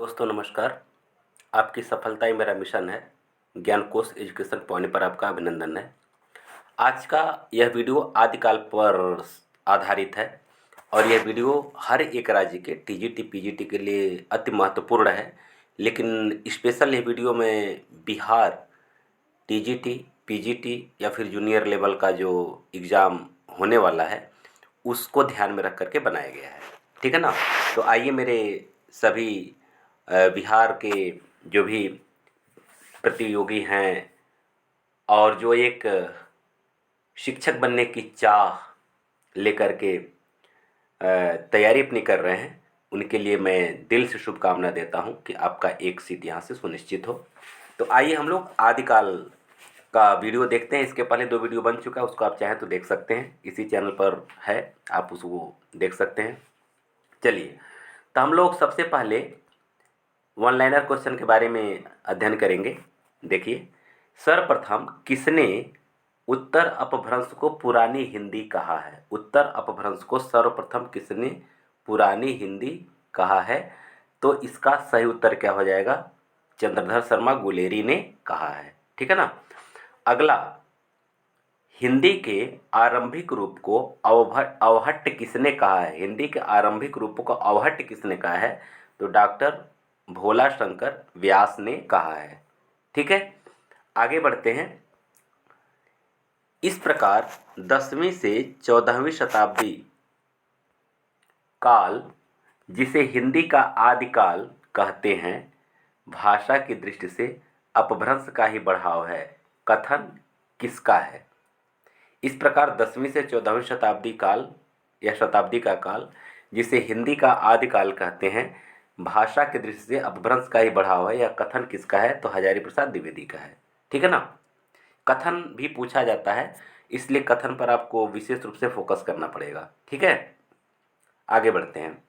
दोस्तों नमस्कार। आपकी सफलता ही मेरा मिशन है। ज्ञान कोश एजुकेशन पॉइंट पर आपका अभिनंदन है। आज का यह वीडियो आदिकाल पर आधारित है और यह वीडियो हर एक राज्य के टीजीटी पीजीटी के लिए अति महत्वपूर्ण है। लेकिन स्पेशल ये वीडियो में बिहार टीजीटी पीजीटी या फिर जूनियर लेवल का जो एग्ज़ाम होने वाला है उसको ध्यान में रख करके बनाया गया है। ठीक है ना। तो आइए मेरे सभी बिहार के जो भी प्रतियोगी हैं और जो एक शिक्षक बनने की चाह लेकर के तैयारी अपनी कर रहे हैं, उनके लिए मैं दिल से शुभकामना देता हूं कि आपका एक सीट यहाँ से सुनिश्चित हो। तो आइए हम लोग आदिकाल का वीडियो देखते हैं। इसके पहले 2 वीडियो बन चुका है, उसको आप चाहें तो देख सकते हैं, इसी चैनल पर है, आप उसको देख सकते हैं। चलिए, तो हम लोग सबसे पहले वन लाइनर क्वेश्चन के बारे में अध्ययन करेंगे। देखिए, सर्वप्रथम किसने उत्तर अपभ्रंश को पुरानी हिंदी कहा है? उत्तर अपभ्रंश को सर्वप्रथम किसने पुरानी हिंदी कहा है? तो इसका सही उत्तर क्या हो जाएगा? चंद्रधर शर्मा गुलेरी ने कहा है। ठीक है ना। अगला, हिंदी के आरंभिक रूप को अवहट्ट किसने कहा है? हिंदी के आरंभिक रूप को अवहट्ट किसने कहा है? तो डॉक्टर भोला शंकर व्यास ने कहा है। ठीक है, आगे बढ़ते हैं। इस प्रकार 10वीं से 14वीं शताब्दी काल, जिसे हिंदी का आदिकाल कहते हैं, भाषा की दृष्टि से अपभ्रंश का ही बढ़ाव है। कथन किसका है? इस प्रकार 10वीं से 14वीं शताब्दी काल या शताब्दी का काल, जिसे हिंदी का आदिकाल कहते हैं, भाषा की दृष्टि से अपभ्रंश का ही बढ़ाव है। यह कथन किसका है? तो हजारी प्रसाद द्विवेदी का है। ठीक है ना। कथन भी पूछा जाता है, इसलिए कथन पर आपको विशेष रूप से फोकस करना पड़ेगा। ठीक है, आगे बढ़ते हैं।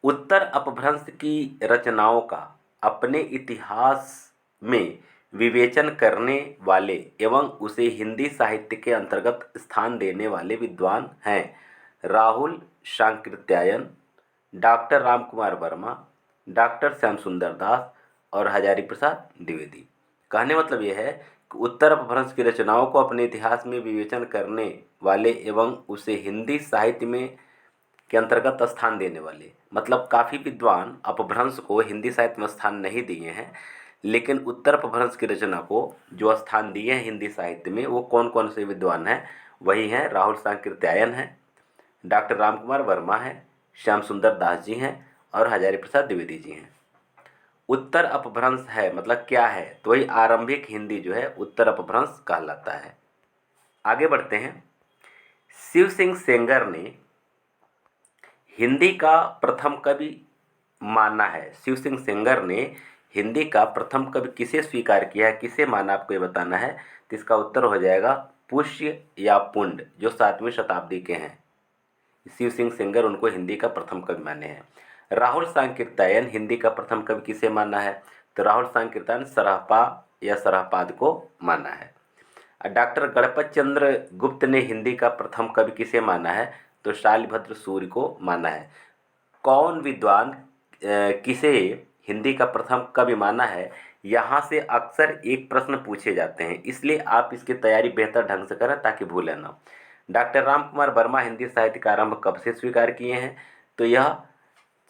उत्तर अपभ्रंश की रचनाओं का अपने इतिहास में विवेचन करने वाले एवं उसे हिंदी साहित्य के अंतर्गत स्थान देने वाले विद्वान हैं राहुल सांकृत्यायन, डॉक्टर रामकुमार वर्मा, डॉक्टर श्याम सुंदर दास और हजारी प्रसाद द्विवेदी। कहने मतलब यह है कि उत्तर अपभ्रंश की रचनाओं को अपने इतिहास में विवेचन करने वाले एवं उसे हिंदी साहित्य में के अंतर्गत स्थान देने वाले, मतलब काफ़ी विद्वान अपभ्रंश को हिंदी साहित्य में स्थान नहीं दिए हैं, लेकिन उत्तर अपभ्रंश की रचना को जो स्थान दिए हैं हिंदी साहित्य में, वो कौन कौन से विद्वान हैं? वही हैं राहुल सांकृत्यायन है, डॉक्टर रामकुमार वर्मा है, श्याम सुंदर दास जी हैं और हजारी प्रसाद द्विवेदी जी हैं। उत्तर अपभ्रंश है मतलब क्या है? तो वही आरंभिक हिंदी जो है उत्तर अपभ्रंश कहलाता है। आगे बढ़ते हैं। शिव सिंह सेंगर ने हिंदी का प्रथम कवि माना है। शिव सिंह सेंगर ने हिंदी का प्रथम कवि किसे स्वीकार किया है, किसे माना, आपको ये बताना है। तो इसका उत्तर हो जाएगा पुष्य या पुंड, जो 7वीं शताब्दी के हैं। शिव सिंह सेंगर उनको हिंदी का प्रथम कवि माने हैं। राहुल सांकृत्यायन हिंदी का प्रथम कवि किसे माना है? तो राहुल सांकृत्यायन सरहपा या सरहपाद को माना है। डॉक्टर गणपत चंद्र गुप्त ने हिंदी का प्रथम कवि किसे माना है? तो शालिभद्र सूर्य को माना है। कौन विद्वान किसे हिंदी का प्रथम कवि माना है, यहाँ से अक्सर एक प्रश्न पूछे जाते हैं, इसलिए आप इसकी तैयारी बेहतर ढंग से करें ताकि भूलें ना। डॉक्टर रामकुमार वर्मा हिंदी साहित्य का आरंभ कब से स्वीकार किए हैं? तो यह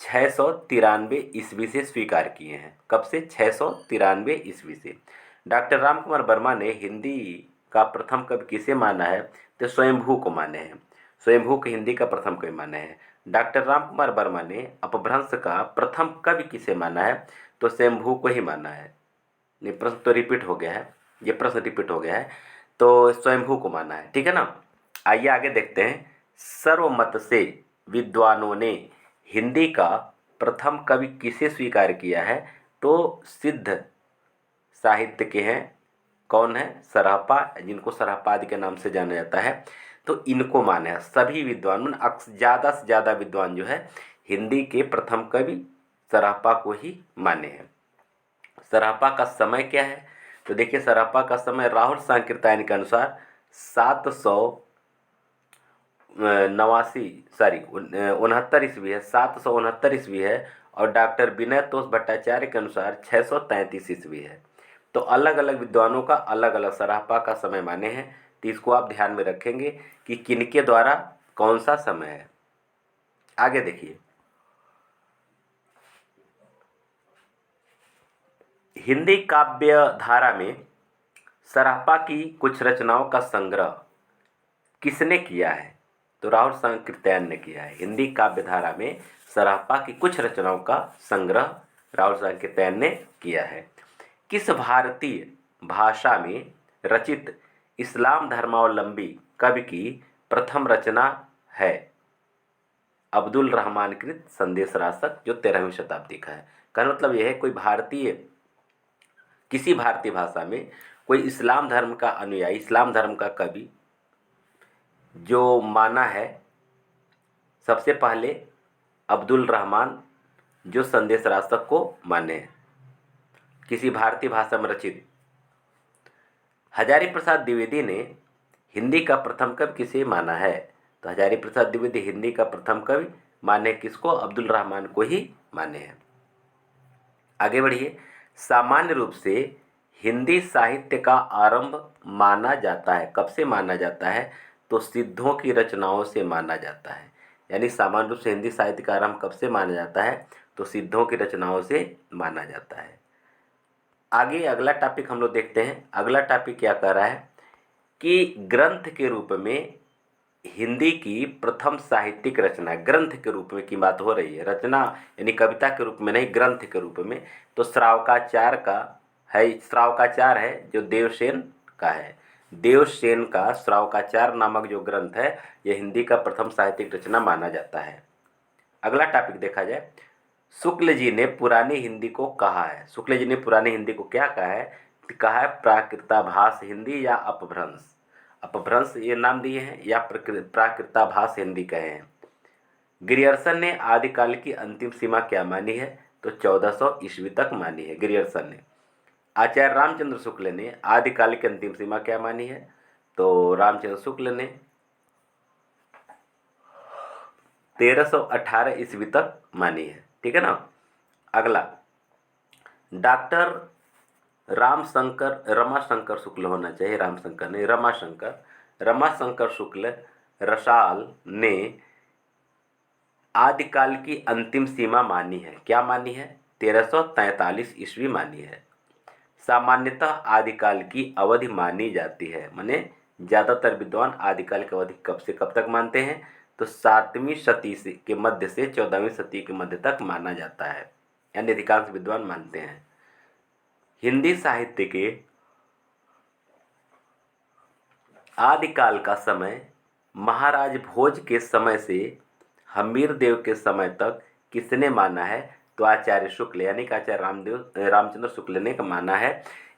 693 ईस्वी से स्वीकार किए हैं। कब से? 693 ईस्वी से। डॉक्टर रामकुमार वर्मा ने हिंदी का प्रथम कवि किसे माना है? तो स्वयंभू को माने हैं। स्वयंभू को हिंदी का प्रथम कवि माने हैं। डॉक्टर रामकुमार वर्मा ने अपभ्रंश का प्रथम कवि किसे माना है? तो स्वयंभू को ही माना है। ये प्रश्न तो रिपीट हो गया है, ये प्रश्न रिपीट हो गया है, तो स्वयंभू को माना है। ठीक है ना। आइए आगे देखते हैं। सर्वमत से विद्वानों ने हिंदी का प्रथम कवि किसे स्वीकार किया है? तो सिद्ध साहित्य के हैं। कौन है? सरहपा, जिनको सरहपाद के नाम से जाना जाता है, तो इनको माने हैं सभी विद्वान। ज़्यादा से ज़्यादा विद्वान जो है हिंदी के प्रथम कवि सरहपा को ही माने हैं। सरहपा का समय क्या है? तो देखिए, सरहपा का समय राहुल सांकृत्यायन के अनुसार 769 ईस्वी है, 769 ईस्वी है और डॉक्टर विनय तोष भट्टाचार्य के अनुसार 633 ईस्वी है। तो अलग अलग विद्वानों का अलग अलग सरापा का समय माने हैं, तो इसको आप ध्यान में रखेंगे कि किनके द्वारा कौन सा समय है। आगे देखिए, हिंदी काव्य धारा में सरापा की कुछ रचनाओं का संग्रह किसने किया है? तो राहुल सांकृत्यायन ने किया है। हिंदी काव्य धारा में सरापा की कुछ रचनाओं का संग्रह राहुल सांकृत्यायन ने किया है। किस भारतीय भाषा में रचित इस्लाम धर्मावलंबी कवि की प्रथम रचना है? अब्दुल रहमान कृत संदेश रासक, जो 13वीं शताब्दी का है। कहने मतलब यह है, कोई भारतीय, किसी भारतीय भाषा में कोई इस्लाम धर्म का अनुयायी, इस्लाम धर्म का कवि जो माना है, सबसे पहले अब्दुल रहमान, जो संदेश रासक को माने हैं, किसी भारतीय भाषा में रचित। हजारी प्रसाद द्विवेदी ने हिंदी का प्रथम कवि किसे माना है? तो हजारी प्रसाद द्विवेदी हिंदी का प्रथम कवि माने किसको? अब्दुल रहमान को ही माने हैं। आगे बढ़िए, सामान्य रूप से हिंदी साहित्य का आरंभ माना जाता है, कब से माना जाता है? तो सिद्धों की रचनाओं से माना जाता है। यानी सामान्य रूप से हिंदी साहित्य का आरंभ कब से माना जाता है? तो सिद्धों की रचनाओं से माना जाता है। आगे अगला टॉपिक हम लोग देखते हैं। अगला टॉपिक क्या कह रहा है कि ग्रंथ के रूप में हिंदी की प्रथम साहित्यिक रचना, ग्रंथ के रूप में की बात हो रही है, रचना यानी कविता के रूप में नहीं, ग्रंथ के रूप में। तो श्रावकाचार का है, श्रावकाचार है जो देवसेन का है। देवसेन का श्रावकाचार नामक जो ग्रंथ है, यह हिंदी का प्रथम साहित्यिक रचना माना जाता है। अगला टॉपिक देखा जाए, शुक्ल जी ने पुरानी हिंदी को कहा है। शुक्ल जी ने पुरानी हिंदी को क्या कहा है? कहा है प्राकृताभास हिंदी या अपभ्रंश। अपभ्रंश ये नाम दिए हैं या प्राकृताभास हिंदी कहे हैं। गिरियर्सन ने आदिकाल की अंतिम सीमा क्या मानी है? तो 1400 ईस्वी तक मानी है गिरियर्सन ने। आचार्य रामचंद्र शुक्ल ने आदिकाल की अंतिम सीमा क्या मानी है? तो रामचंद्र शुक्ल ने 1318 ईस्वी तक मानी है। ठीक है ना। अगला, डॉक्टर रमाशंकर शुक्ल होना चाहिए, रामशंकर नहीं, रमाशंकर शुक्ल रसाल ने आदिकाल की अंतिम सीमा मानी है। क्या मानी है? 1343 ईस्वी मानी है। सामान्यतः आदिकाल की अवधि मानी जाती है, माने ज़्यादातर विद्वान आदिकाल की अवधि कब से कब तक मानते हैं? तो 7वीं शती के मध्य से 14वीं शती के मध्य तक माना जाता है, यानी अधिकांश विद्वान मानते हैं। हिंदी साहित्य के आदिकाल का समय महाराज भोज के समय से हमीर देव के समय तक किसने माना है? तो आचार्य शुक्ल यानी कि आचार्य रामचंद्र शुक्ल ने माना है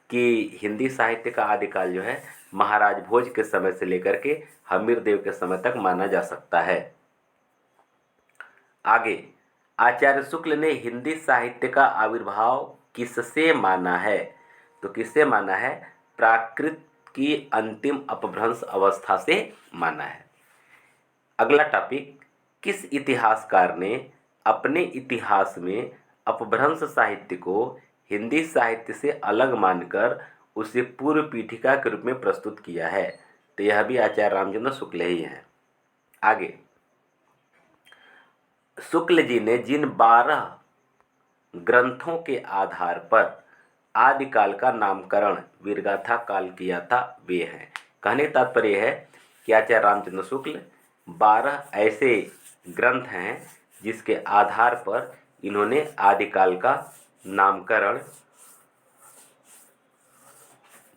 कि हिंदी साहित्य का आदिकाल जो है महाराज भोज के समय से लेकर के हमीर देव के समय तक माना जा सकता है। आगे, आचार्य शुक्ल ने हिंदी साहित्य का आविर्भाव किससे माना है? तो किससे माना है? प्राकृत की अंतिम अपभ्रंश अवस्था से माना है। अगला टॉपिक, किस इतिहासकार ने अपने इतिहास में अपभ्रंश साहित्य को हिंदी साहित्य से अलग मानकर उसे पूर्व पीठिका के रूप में प्रस्तुत किया है? तो यह भी आचार्य रामचंद्र शुक्ल ही हैं। आगे, शुक्ल जी ने जिन 12 ग्रंथों के आधार पर आदिकाल का नामकरण वीरगाथा काल किया था, वे हैं। कहने का तात्पर्य है कि आचार्य रामचंद्र शुक्ल 12 ऐसे ग्रंथ हैं जिसके आधार पर इन्होंने आदिकाल का नामकरण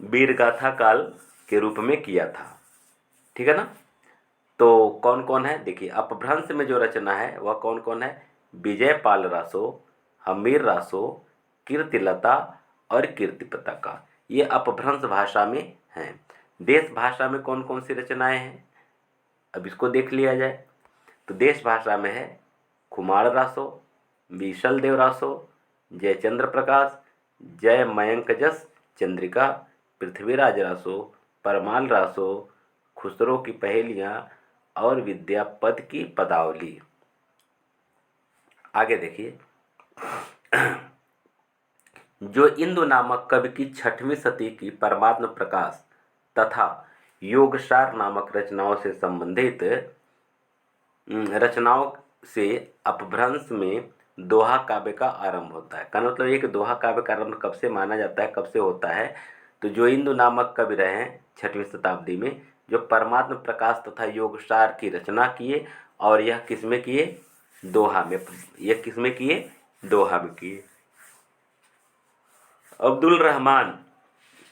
वीरगाथा काल के रूप में किया था। ठीक है ना। तो कौन कौन है? देखिए, अपभ्रंश में जो रचना है वह कौन कौन है? विजयपाल रासो, हमीर रासो, कीर्तिलता और कीर्तिपताका, ये अपभ्रंश भाषा में हैं। देश भाषा में कौन कौन सी रचनाएं हैं? अब इसको देख लिया जाए। तो देश भाषा में है कुमार रासो, विशल देव रासो, जयचंद्र प्रकाश, जय मयंक जस चंद्रिका, पृथ्वीराज रासो, परमाल रासो, खुसरो की पहेलियाँ और विद्यापति की पदावली। आगे देखिए, जो इंदु नामक कवि की 6वीं शती की परमात्म प्रकाश तथा योगसार नामक रचनाओं से संबंधित रचनाओं से अपभ्रंश में दोहा काव्य का आरंभ होता है। कहने मतलब एक दोहा काव्य का आरंभ कब से माना जाता है, कब से होता है? तो जो इंदु नामक कवि रहे हैं 6वीं शताब्दी में, जो परमात्म प्रकाश तथा योगसार की रचना किए, और यह किसमें किए? दोहा में। यह किसमें किए? दोहा में किए। अब्दुल रहमान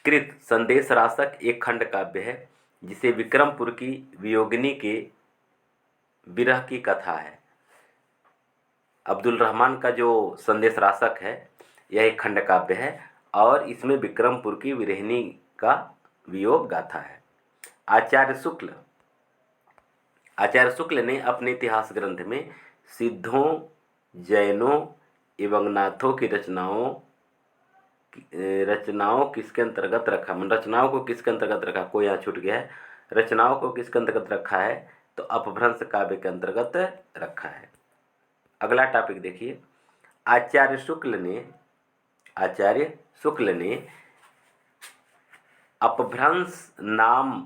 कृत संदेश रासक एक खंड काव्य है जिसे विक्रमपुर की वियोगिनी के विरह की कथा है। अब्दुल रहमान का जो संदेश रासक है यह एक खंड काव्य है और इसमें विक्रमपुर की विरहिणी का वियोग गाथा है। आचार्य शुक्ल ने अपने इतिहास ग्रंथ में सिद्धों, जैनों एवं नाथों की रचनाओं किसके अंतर्गत रखा, रचनाओं को किसके अंतर्गत रखा, कोई यहाँ छूट गया है। रचनाओं को किसके अंतर्गत रखा है? तो अपभ्रंश काव्य के अंतर्गत रखा है। अगला टॉपिक देखिए। आचार्य शुक्ल ने अपभ्रंश नाम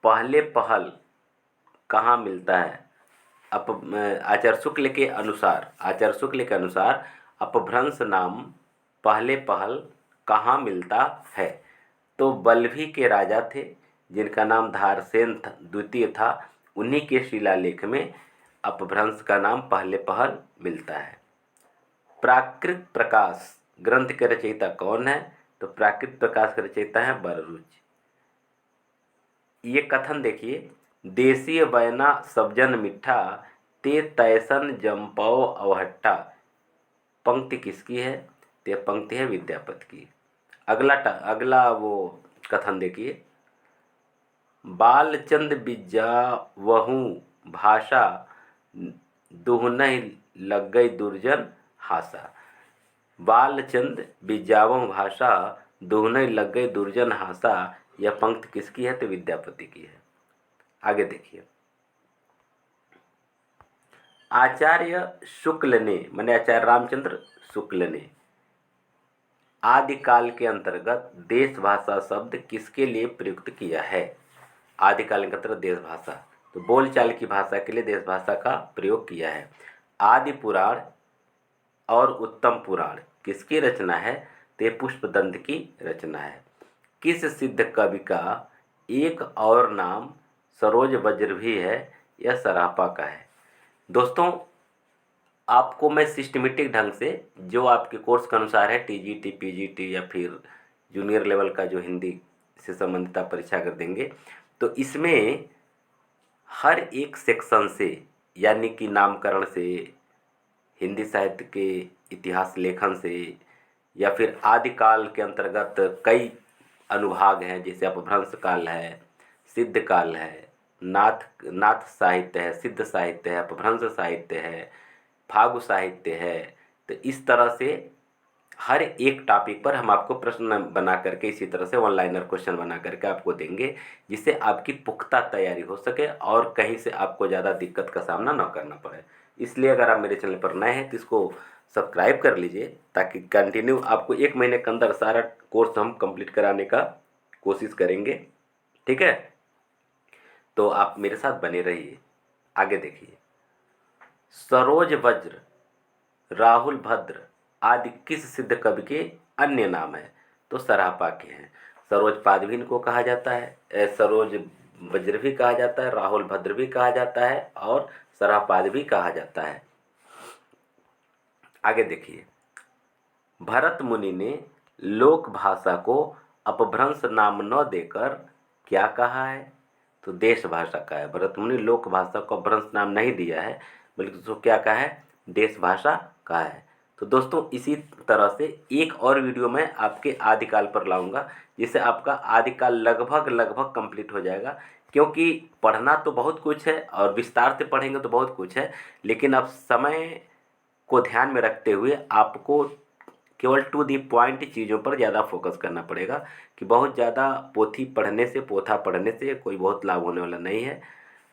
पहले पहल कहाँ मिलता है? आचार्य शुक्ल के अनुसार अपभ्रंश नाम पहले पहल कहाँ मिलता है? तो बल्लभी के राजा थे जिनका नाम धारसेन द्वितीय था, उन्हीं के शिलालेख में अपभ्रंश का नाम पहले पहल मिलता है। प्राकृत प्रकाश ग्रंथ के रचयिता कौन है? तो प्राकृत प्रकाश के रचयिता है बररुच। ये कथन देखिए, देशीय बैना सबजन मिठा ते तैसन जम्पौ अवहट्टा। पंक्ति किसकी है? तो यह पंक्ति है विद्यापति की। अगला वो कथन देखिए, बालचंद बिज्जावहु भाषा दुहनहि लग गई दुर्जन हासा। बालचंद बिज्जावहु भाषा दुहनहि लग गई दुर्जन हासा, यह पंक्ति किसकी है? तो विद्यापति की है। आगे देखिए, आचार्य शुक्ल ने माने आचार्य रामचंद्र शुक्ल ने आदिकाल के अंतर्गत देश भाषा शब्द किसके लिए प्रयुक्त किया है? आदिकाल के अंतर्गत देश भाषा, तो बोलचाल की भाषा के लिए देश भाषा का प्रयोग किया है। आदि पुराण और उत्तम पुराण किसकी रचना है? तो ये पुष्पदंत की रचना है। किस सिद्ध कवि का एक और नाम सरोज वज्र भी है? यह सरापा का है। दोस्तों, आपको मैं सिस्टमेटिक ढंग से जो आपके कोर्स के अनुसार है, टीजीटी, पीजीटी या फिर जूनियर लेवल का जो हिंदी से संबंधित आप परीक्षा कर देंगे, तो इसमें हर एक सेक्शन से, यानी कि नामकरण से, हिंदी साहित्य के इतिहास लेखन से, या फिर आदिकाल के अंतर्गत कई अनुभाग हैं, जैसे अपभ्रंश काल है, सिद्ध काल है, नाथ साहित्य है, सिद्ध साहित्य है, अपभ्रंश साहित्य है, फागु साहित्य है। तो इस तरह से हर एक टॉपिक पर हम आपको प्रश्न बना करके, इसी तरह से ऑनलाइनर क्वेश्चन बना करके आपको देंगे, जिससे आपकी पुख्ता तैयारी हो सके और कहीं से आपको ज़्यादा दिक्कत का सामना न करना पड़े। इसलिए अगर आप मेरे चैनल पर नए हैं तो इसको सब्सक्राइब कर लीजिए, ताकि कंटिन्यू आपको 1 महीने के अंदर सारा कोर्स हम कंप्लीट कराने का कोशिश करेंगे। ठीक है, तो आप मेरे साथ बने रहिए। आगे देखिए, सरोज वज्र, राहुल भद्र आदि किस सिद्ध कवि के अन्य नाम है? तो सरापा के हैं। सरोज पादवीन को कहा जाता है, सरोज वज्र भी कहा जाता है, राहुल भद्र भी कहा जाता है और सरापाद भी कहा जाता है। आगे देखिए, भरत मुनि ने लोक भाषा को अपभ्रंश नाम न देकर क्या कहा है? तो देश भाषा का है। भरत मुनि लोक भाषा को अपभ्रंश नाम नहीं दिया है, बल्कि उसको क्या कहा है? देश भाषा कहा है। तो दोस्तों, इसी तरह से एक और वीडियो मैं आपके आदिकाल पर लाऊंगा, जिससे आपका आदिकाल लगभग कंप्लीट हो जाएगा। क्योंकि पढ़ना तो बहुत कुछ है और विस्तार से पढ़ेंगे तो बहुत कुछ है, लेकिन अब समय को ध्यान में रखते हुए आपको केवल टू दी पॉइंट चीज़ों पर ज़्यादा फोकस करना पड़ेगा, कि बहुत ज़्यादा पोथा पढ़ने से कोई बहुत लाभ होने वाला नहीं है।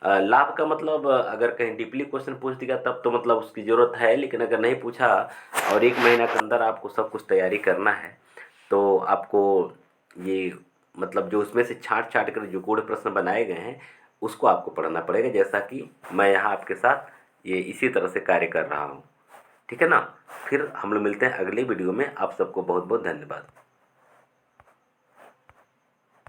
लाभ का मतलब अगर कहीं डीपली क्वेश्चन पूछ दिया तब तो मतलब उसकी ज़रूरत है, लेकिन अगर नहीं पूछा और 1 महीना के अंदर आपको सब कुछ तैयारी करना है तो आपको ये मतलब जो उसमें से छाँट-छाँट कर जो गूढ़ प्रश्न बनाए गए हैं उसको आपको पढ़ना पड़ेगा, जैसा कि मैं यहाँ आपके साथ ये इसी तरह से कार्य कर रहा हूँ। ठीक है ना? फिर हम लोग मिलते हैं अगले वीडियो में। आप सबको बहुत बहुत धन्यवाद।